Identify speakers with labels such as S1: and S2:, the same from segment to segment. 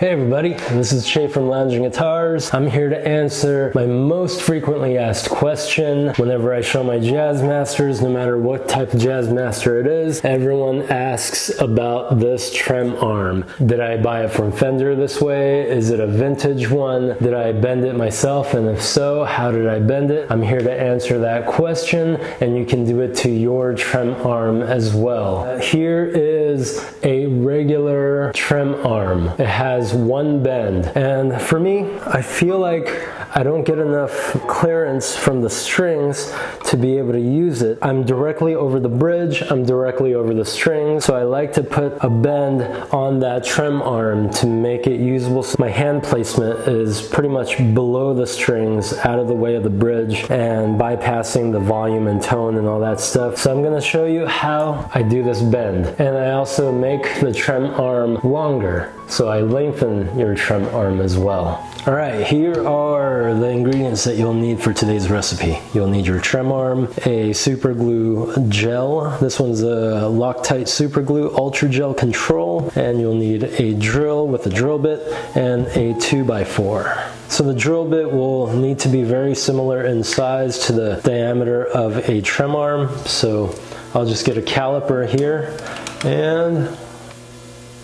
S1: Hey everybody, this is Shay from Lounging Guitars. I'm here to answer my most frequently asked question. Whenever I show my Jazzmasters, no matter what type of Jazzmaster it is, everyone asks about this trem arm. Did I buy it from Fender this way? Is it a vintage one? Did I bend it myself? And if so, how did I bend it? I'm here to answer that question, and you can do it to your trem arm as well. Here is a regular trem arm. It has one bend, and for me, I feel like I don't get enough clearance from the strings to be able to use it. I'm directly over the bridge, I'm directly over the strings, so I like to put a bend on that trem arm to make it usable. So my hand placement is pretty much below the strings, out of the way of the bridge, and bypassing the volume and tone and all that stuff. So I'm going to show you how I do this bend, and I also make the trem arm longer, so I lengthen your trem arm as well. Alright, here are the ingredients that you'll need for today's recipe. You'll need your trem arm, a super glue gel. This one's a Loctite super glue ultra gel control, and you'll need a drill with a drill bit and a 2x4. So the drill bit will need to be very similar in size to the diameter of a trem arm. So I'll just get a caliper here and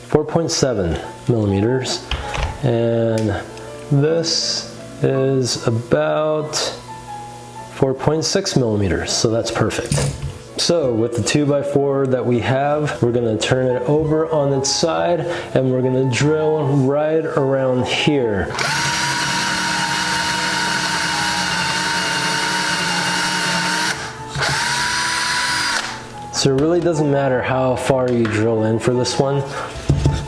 S1: 4.7 millimeters, and this is about 4.6 millimeters, so that's perfect. So with the 2x4 that we have, we're going to turn it over on its side, and we're going to drill right around here. So it really doesn't matter how far you drill in for this one,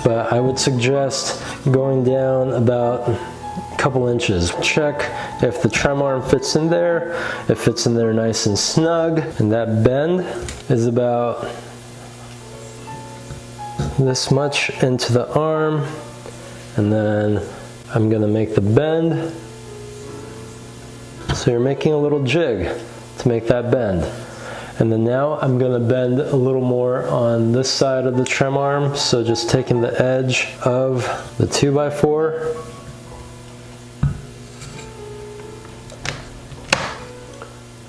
S1: but I would suggest going down about a couple inches. Check if the trem arm fits in there. It fits in there nice and snug, and that bend is about this much into the arm, and then I'm going to make the bend. So you're making a little jig to make that bend. And then now I'm going to bend a little more on this side of the trem arm, so just taking the edge of the 2x4.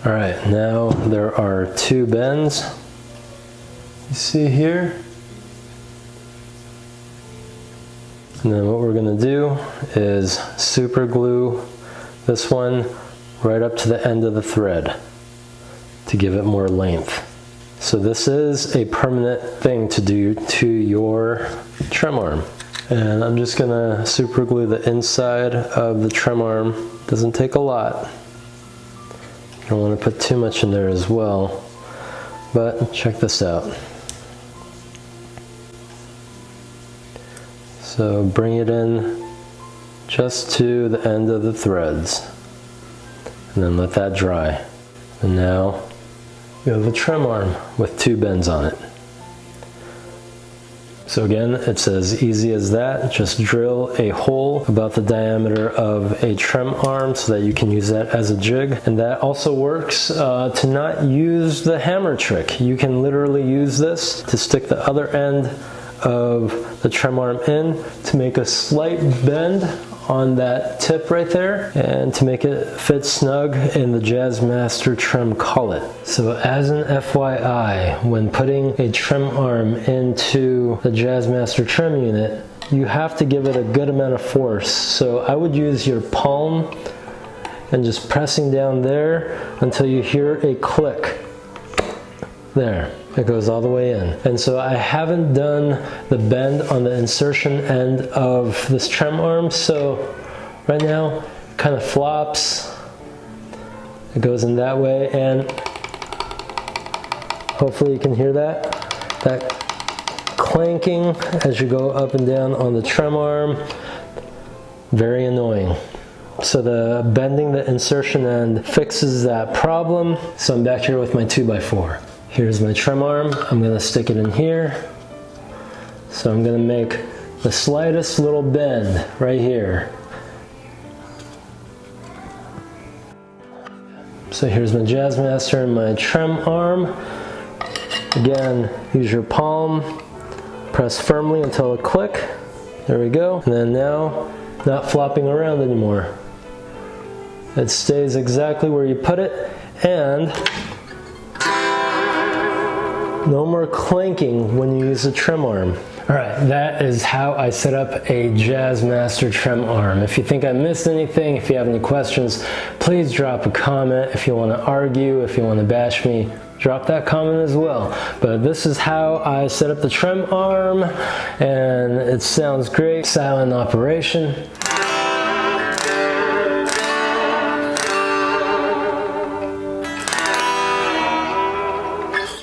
S1: Alright, now there are two bends. You see here? And then what we're going to do is super glue this one right up to the end of the thread to give it more length. So this is a permanent thing to do to your trem arm. And I'm just gonna super glue the inside of the trem arm. Doesn't take a lot. You don't want to put too much in there as well. But check this out. So bring it in just to the end of the threads, and then let that dry. And now we have a trem arm with two bends on it. So again, it's as easy as that. Just drill a hole about the diameter of a trem arm so that you can use that as a jig. And that also works to not use the hammer trick. You can literally use this to stick the other end of the trem arm in to make a slight bend on that tip right there, and to make it fit snug in the Jazzmaster Trem collet. So as an FYI, when putting a trem arm into the Jazzmaster Trem unit, you have to give it a good amount of force. So I would use your palm and just pressing down there until you hear a click. There, it goes all the way in. And so I haven't done the bend on the insertion end of this trem arm, so right now it kind of flops. It goes in that way, and hopefully you can hear that clanking as you go up and down on the trem arm. Very annoying. So the bending the insertion end fixes that problem. So I'm back here with my 2x4. Here's my trem arm. I'm going to stick it in here. So I'm going to make the slightest little bend right here. So here's my Jazzmaster and my trem arm. Again, use your palm, press firmly until a click. There we go. And then now, not flopping around anymore. It stays exactly where you put it, and no more clanking when you use the trem arm. Alright, that is how I set up a Jazzmaster Trem arm. If you think I missed anything, if you have any questions, please drop a comment. If you want to argue, if you want to bash me, drop that comment as well. But this is how I set up the trem arm, and it sounds great. Silent operation.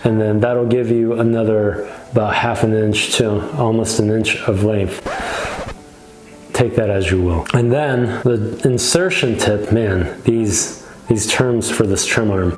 S1: And then that'll give you another about half an inch to almost an inch of length. Take that as you will. And then the insertion tip, man, these terms for this trem arm.